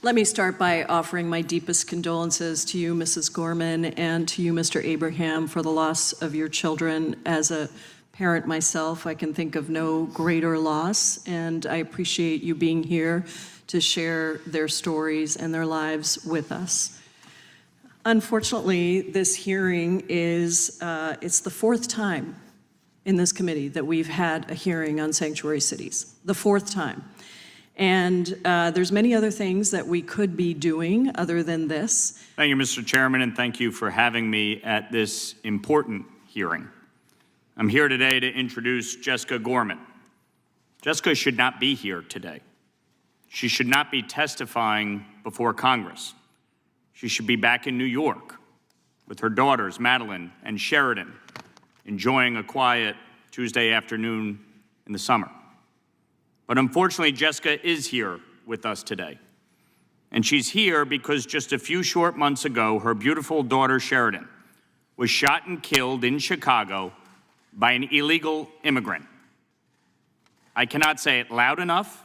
Let me start by offering my deepest condolences to you, Mrs. Gorman, and to you, Mr. Abraham, for the loss of your children. As a parent myself, I can think of no greater loss, and I appreciate you being here to share their stories and their lives with us. Unfortunately, this hearing is, it's the fourth time in this committee that we've had a hearing on sanctuary cities, the fourth time. And there's many other things that we could be doing other than this. Thank you, Mr. Chairman, and thank you for having me at this important hearing. I'm here today to introduce Jessica Gorman. Jessica should not be here today. She should not be testifying before Congress. She should be back in New York with her daughters, Madeline and Sheridan, enjoying a quiet Tuesday afternoon in the summer. But unfortunately, Jessica is here with us today. And she's here because just a few short months ago, her beautiful daughter, Sheridan, was shot and killed in Chicago by an illegal immigrant. I cannot say it loud enough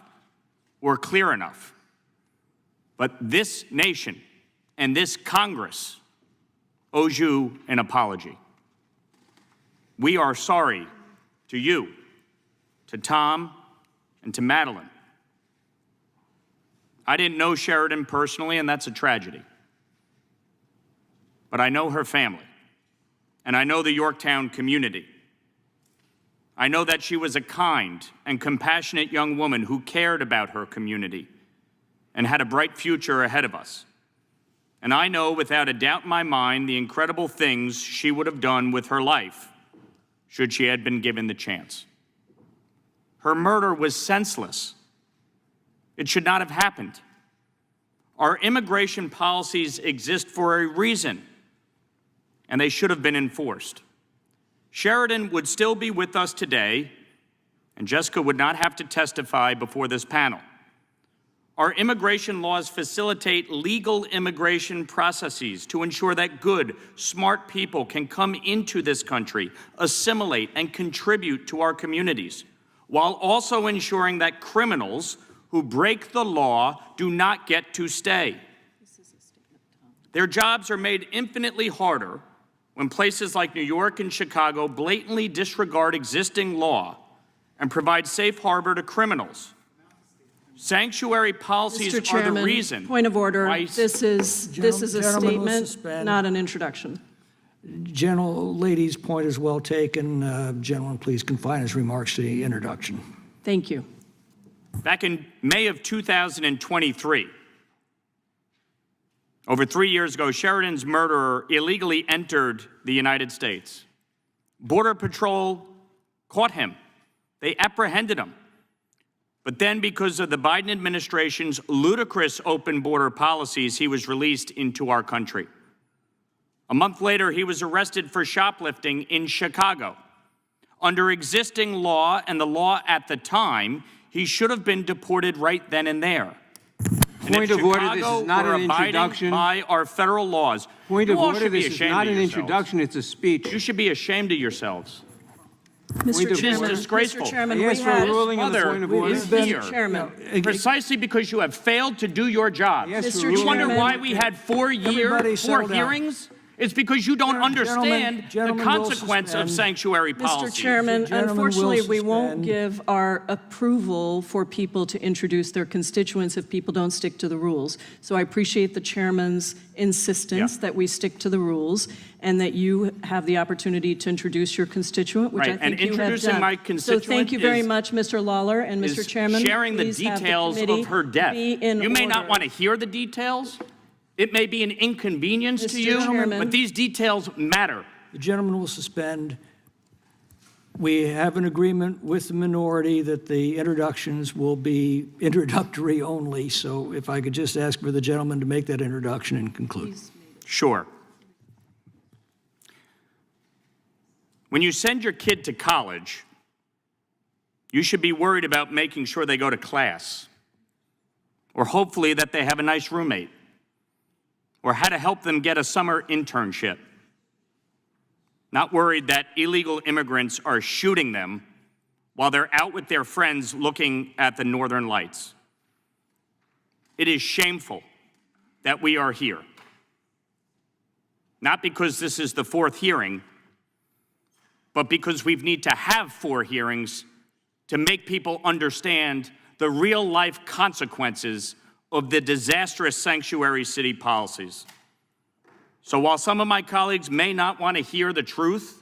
or clear enough, but this nation and this Congress owes you an apology. We are sorry to you, to Tom, and to Madeline. I didn't know Sheridan personally, and that's a tragedy. But I know her family, and I know the Yorktown community. I know that she was a kind and compassionate young woman who cared about her community and had a bright future ahead of us. And I know without a doubt in my mind the incredible things she would have done with her life should she had been given the chance. Her murder was senseless. It should not have happened. Our immigration policies exist for a reason, and they should have been enforced. Sheridan would still be with us today, and Jessica would not have to testify before this panel. Our immigration laws facilitate legal immigration processes to ensure that good, smart people can come into this country, assimilate, and contribute to our communities, while also ensuring that criminals who break the law do not get to stay. Their jobs are made infinitely harder when places like New York and Chicago blatantly disregard existing law and provide safe harbor to criminals. Sanctuary policies Mr. Chairman, are the reason. Point of order. This is a statement, not an introduction. Gentle lady's point is well taken. Gentleman, please confine his remarks to the introduction. Thank you. Back in May of 2023, over 3 years ago, Sheridan's murderer illegally entered the United States. Border Patrol caught him. They apprehended him. But then, because of the Biden administration's ludicrous open border policies, he was released into our country. A month later, he was arrested for shoplifting in Chicago. Under existing law and the law at the time, he should have been deported right then and there. Point of order, this is not an introduction. By our federal laws. Point of order, this is not an introduction, it's a speech. You should be ashamed of yourselves. Mr. Chairman, disgraceful. Mr. Chairman, Yes, for a ruling on the point of order. Mr. Chairman. Precisely because you have failed to do your job. Yes, Mr. You wonder Chairman. why we had 4 hearings? It's because you don't understand the consequence of sanctuary policy. Mr. Chairman, unfortunately, we won't give our approval for people to introduce their constituents if people don't stick to the rules. So I appreciate the chairman's insistence that we stick to the rules and that you have the opportunity to introduce your constituent, which I think you have done. My constituent so thank you very much, Mr. Lawler and Mr. Chairman. Sharing the details of her death. You may not want to hear the details. It may be an inconvenience to you, but these details matter. The gentleman will suspend. We have an agreement with the minority that the introductions will be introductory only. So if I could just ask for the gentleman to make that introduction and conclude. Sure. When you send your kid to college, you should be worried about making sure they go to class, or hopefully that they have a nice roommate, or how to help them get a summer internship. Not worried that illegal immigrants are shooting them while they're out with their friends looking at the northern lights. It is shameful that we are here. Not because this is the fourth hearing, but because we need to have 4 hearings to make people understand the real-life consequences of the disastrous sanctuary city policies. So while some of my colleagues may not want to hear the truth,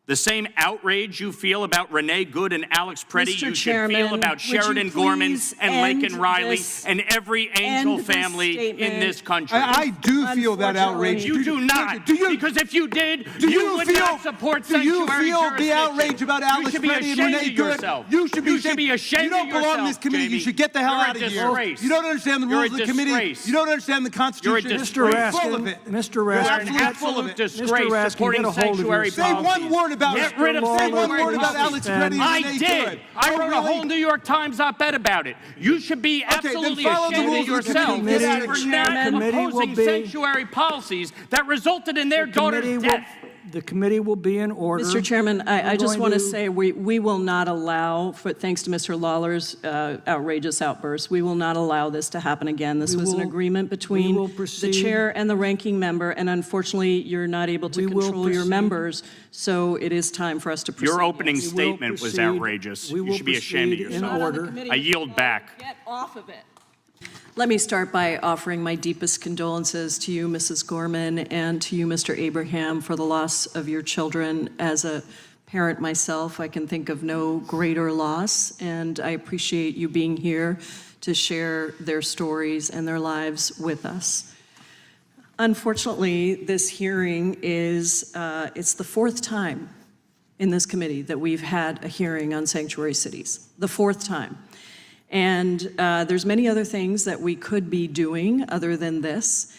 the same outrage you feel about Renee Good and Alex Preddy, you should feel about Sheridan, Gorman, and Laken Riley, and every Angel family in this country. I do feel that outrage. You do not. Because if you did, you would not support sanctuary jurisdiction. Do you feel the outrage about Alex Preddy and Renee Good? You should be ashamed. You don't belong in this committee. You should get the hell out of here. You don't understand the rules of the committee. You don't understand the Constitution. You're a disgrace. Full of it. Mr. You're Raskin, an absolute disgrace supporting sanctuary policies. Say one word about Get rid of Say one word about Alex Preddy and Renee Good. I did. I wrote a whole New York Times op-ed about it. You should be absolutely ashamed of yourself for not opposing sanctuary policies that resulted in their daughter's death. The committee will be in order. Mr. Chairman, I just want to say we will not allow, thanks to Mr. Lawler's outrageous outburst, we will not allow this to happen again. This was an agreement between the chair and the ranking member, and unfortunately, you're not able to control your members, so it is time for us to proceed. Your opening statement was outrageous. You should be ashamed of yourself. I yield back. Get off of it. Let me start by offering my deepest condolences to you, Mrs. Gorman, and to you, Mr. Abraham, for the loss of your children. As a parent myself, I can think of no greater loss, and I appreciate you being here to share their stories and their lives with us. Unfortunately, this hearing is, it's the 4th time in this committee that we've had a hearing on sanctuary cities, the 4th time. And there's many other things that we could be doing other than this.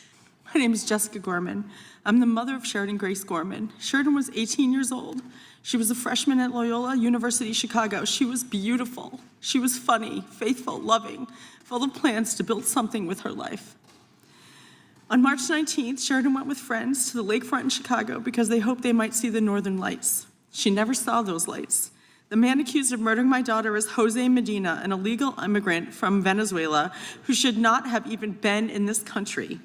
My name is Jessica Gorman. I'm the mother of Sheridan Grace Gorman. Sheridan was 18 years old. She was a freshman at Loyola University Chicago. She was beautiful. She was funny, faithful, loving, full of plans to build something with her life. On March 19th, Sheridan went with friends to the lakefront in Chicago because they hoped they might see the northern lights. She never saw those lights. The man accused of murdering my daughter is Jose Medina, an illegal immigrant from Venezuela who should not have even been in this country.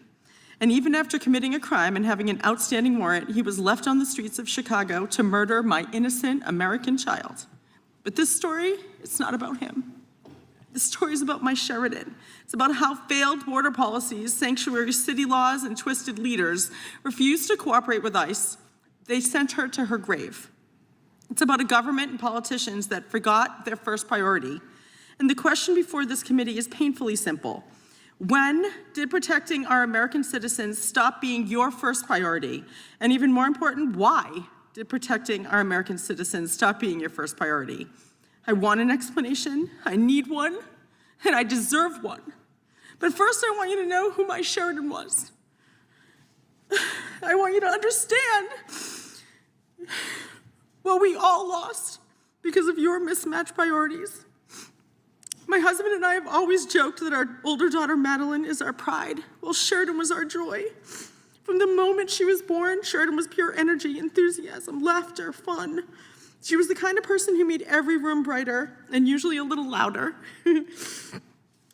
And even after committing a crime and having an outstanding warrant, he was left on the streets of Chicago to murder my innocent American child. But this story, it's not about him. This story is about my Sheridan. It's about how failed border policies, sanctuary city laws, and twisted leaders refused to cooperate with ICE. They sent her to her grave. It's about a government and politicians that forgot their first priority. And the question before this committee is painfully simple. When did protecting our American citizens stop being your first priority? And even more important, why did protecting our American citizens stop being your first priority? I want an explanation, I need one, and I deserve one. But first I want you to know who my Sheridan was. I want you to understand what we all lost because of your mismatched priorities. My husband and I have always joked that our older daughter, Madeline, is our pride. Well, Sheridan was our joy. From the moment she was born, Sheridan was pure energy, enthusiasm, laughter, fun. She was the kind of person who made every room brighter and usually a little louder.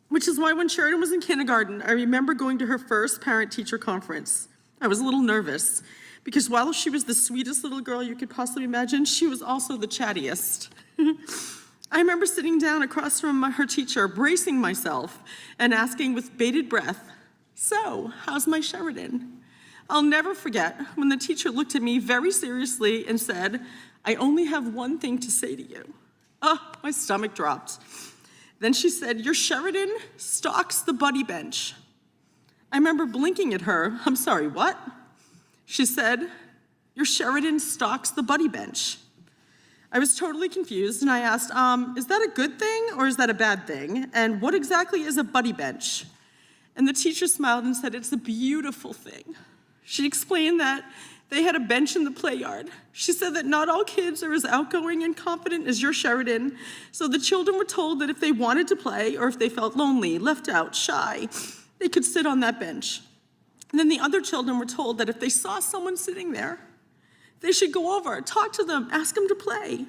Which is why when Sheridan was in kindergarten, I remember going to her first parent-teacher conference. I was a little nervous, because while she was the sweetest little girl you could possibly imagine, she was also the chattiest. I remember sitting down across from her teacher, bracing myself, and asking with bated breath, "So, how's my Sheridan?" I'll never forget when the teacher looked at me very seriously and said, "I only have one thing to say to you." Oh, my stomach dropped. Then she said, "Your Sheridan stalks the buddy bench." I remember blinking at her. "I'm sorry, what?" She said, "Your Sheridan stalks the buddy bench." I was totally confused, and I asked, is that a good thing or is that a bad thing? And what exactly is a buddy bench? And the teacher smiled and said, "It's a beautiful thing." She explained that they had a bench in the play yard. She said that not all kids are as outgoing and confident as your Sheridan, so the children were told that if they wanted to play or if they felt lonely, left out, shy, they could sit on that bench. And then the other children were told that if they saw someone sitting there, they should go over, talk to them, ask them to play.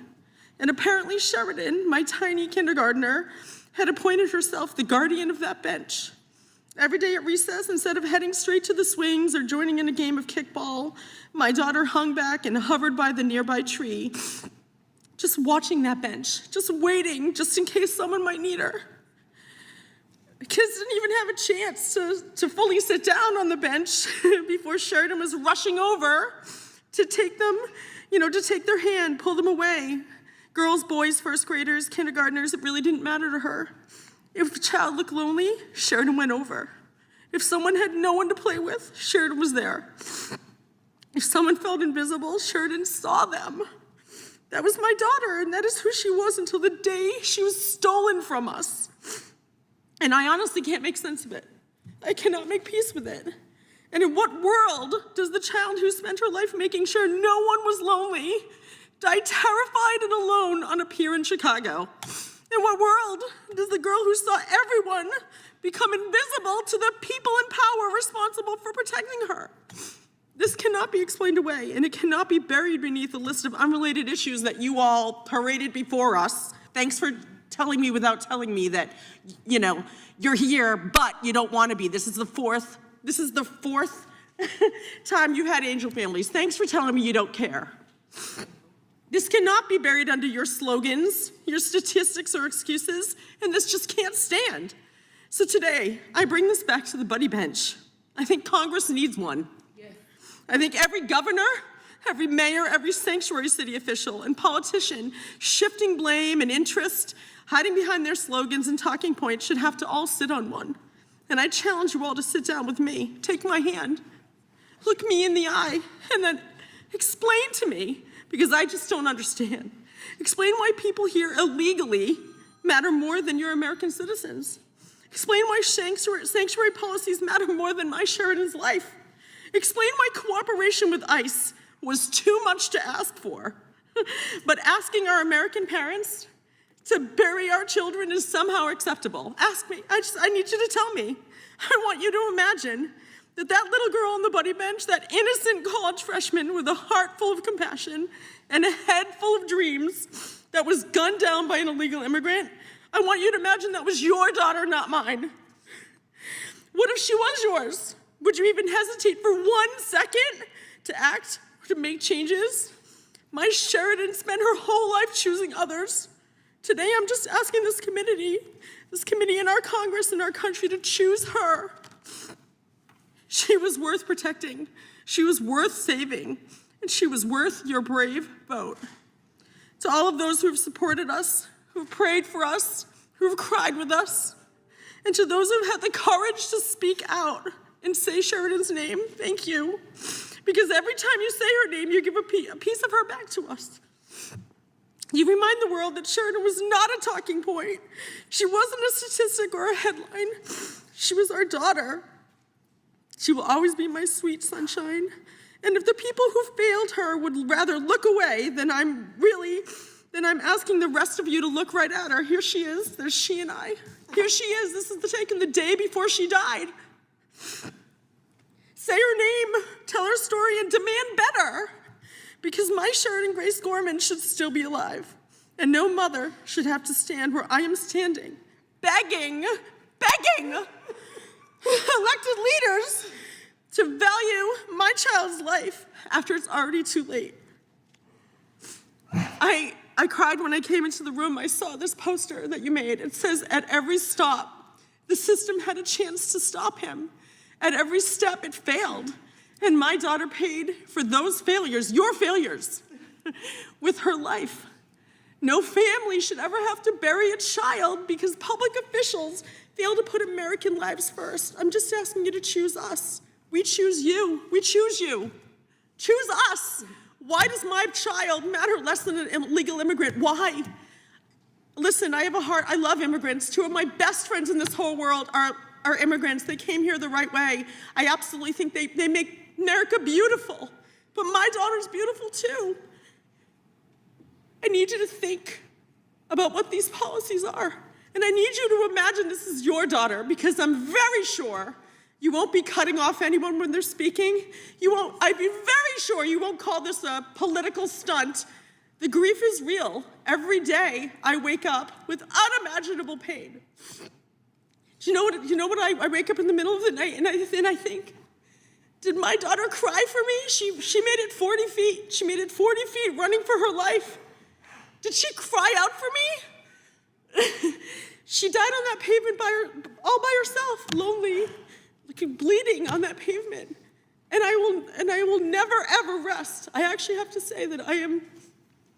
And apparently Sheridan, my tiny kindergartner, had appointed herself the guardian of that bench. Every day at recess, instead of heading straight to the swings or joining in a game of kickball, my daughter hung back and hovered by the nearby tree, just watching that bench, just waiting, just in case someone might need her. Kids didn't even have a chance to fully sit down on the bench before Sheridan was rushing over to take them, to take their hand, pull them away. Girls, boys, first graders, kindergartners, it really didn't matter to her. If a child looked lonely, Sheridan went over. If someone had no one to play with, Sheridan was there. If someone felt invisible, Sheridan saw them. That was my daughter, and that is who she was until the day she was stolen from us. And I honestly can't make sense of it. I cannot make peace with it. And in what world does the child who spent her life making sure no one was lonely die terrified and alone on a pier in Chicago? In what world does the girl who saw everyone become invisible to the people in power responsible for protecting her? This cannot be explained away, and it cannot be buried beneath a list of unrelated issues that you all paraded before us. Thanks for telling me without telling me that, you're here, but you don't want to be. This is the fourth time you had angel families. Thanks for telling me you don't care. This cannot be buried under your slogans, your statistics, or excuses, and this just can't stand. So today, I bring this back to the buddy bench. I think Congress needs one. Yes. I think every governor, every mayor, every sanctuary city official, and politician shifting blame and interest, hiding behind their slogans and talking points should have to all sit on one. And I challenge you all to sit down with me, take my hand, look me in the eye, and then explain to me, because I just don't understand. Explain why people here illegally matter more than your American citizens. Explain why sanctuary policies matter more than my Sheridan's life. Explain why cooperation with ICE was too much to ask for, but asking our American parents to bury our children is somehow acceptable. Ask me. I need you to tell me. I want you to imagine that little girl on the buddy bench, that innocent college freshman with a heart full of compassion and a head full of dreams that was gunned down by an illegal immigrant, I want you to imagine that was your daughter, not mine. What if she was yours? Would you even hesitate for 1 second to act or to make changes? My Sheridan spent her whole life choosing others. Today, I'm just asking this committee in our Congress, in our country, to choose her. She was worth protecting, she was worth saving, and she was worth your brave vote. To all of those who have supported us, who have prayed for us, who have cried with us, and to those who have had the courage to speak out and say Sheridan's name, thank you. Because every time you say her name, you give a piece of her back to us. You remind the world that Sheridan was not a talking point. She wasn't a statistic or a headline. She was our daughter. She will always be my sweet sunshine. And if the people who failed her would rather look away, then I'm asking the rest of you to look right at her. Here she is. There's she and I. Here she is. This is taken the day before she died. Say her name, tell her story, and demand better. Because my Sheridan Grace Gorman should still be alive. And no mother should have to stand where I am standing, begging elected leaders to value my child's life after it's already too late. I cried when I came into the room. I saw this poster that you made. It says, at every stop, the system had a chance to stop him. At every step, it failed. And my daughter paid for those failures, your failures, with her life. No family should ever have to bury a child because public officials fail to put American lives first. I'm just asking you to choose us. We choose you. We choose you. Choose us. Why does my child matter less than an illegal immigrant? Why? Listen, I have a heart. I love immigrants. 2 of my best friends in this whole world are immigrants. They came here the right way. I absolutely think they make America beautiful. But my daughter's beautiful too. I need you to think about what these policies are. And I need you to imagine this is your daughter, because I'm very sure you won't be cutting off anyone when they're speaking. I'd be very sure you won't call this a political stunt The grief is real. Every day I wake up with unimaginable pain. Do you know what I wake up in the middle of the night and I think, did my daughter cry for me? She made it 40 feet. She made it 40 feet running for her life. Did she cry out for me? She died on that pavement all by herself, lonely, bleeding on that pavement. And I will never, ever rest. I actually have to say that I am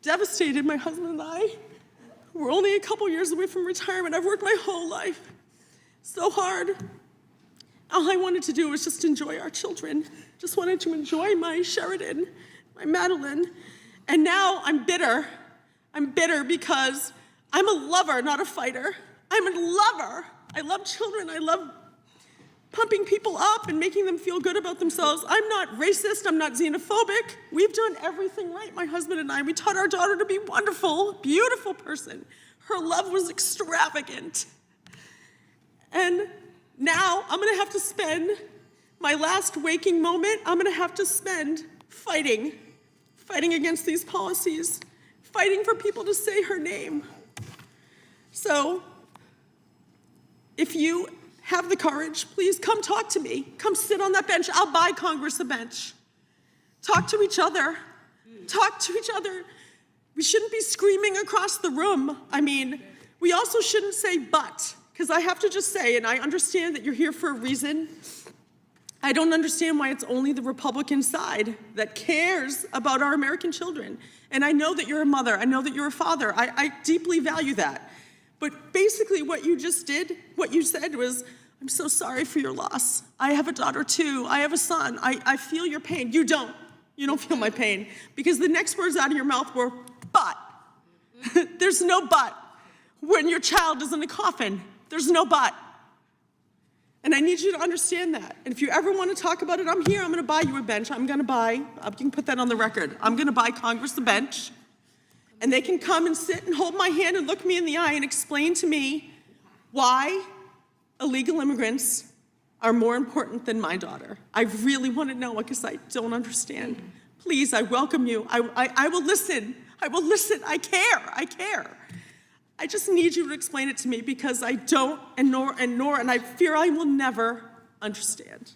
devastated. My husband and I, we're only a couple years away from retirement. I've worked my whole life so hard. All I wanted to do was just enjoy our children. Just wanted to enjoy my Sheridan, my Madeline. And now I'm bitter. I'm bitter because I'm a lover, not a fighter. I'm a lover. I love children. I love pumping people up and making them feel good about themselves. I'm not racist. I'm not xenophobic. We've done everything right, my husband and I. We taught our daughter to be wonderful, beautiful person. Her love was extravagant. And now I'm gonna have to spend my last waking moment, I'm gonna have to spend fighting against these policies, fighting for people to say her name. So, if you have the courage, please come talk to me. Come sit on that bench. I'll buy Congress a bench. Talk to each other. Talk to each other. We shouldn't be screaming across the room. I mean, we also shouldn't say but, because I have to just say, and I understand that you're here for a reason. I don't understand why it's only the Republican side that cares about our American children. And I know that you're a mother. I know that you're a father. I deeply value that. But basically what you just did, what you said was, I'm so sorry for your loss. I have a daughter too. I have a son. I feel your pain. You don't. You don't feel my pain. Because the next words out of your mouth were, but. There's no but. When your child is in a coffin, there's no but. And I need you to understand that. And if you ever want to talk about it, I'm here. I'm going to buy you a bench. I'm going to buy, you can put that on the record. I'm going to buy Congress a bench. And they can come and sit and hold my hand and look me in the eye and explain to me why illegal immigrants are more important than my daughter. I really want to know because I don't understand. Please, I welcome you. I will listen. I will listen. I care. I care. I just need you to explain it to me because I don't and I fear I will never understand.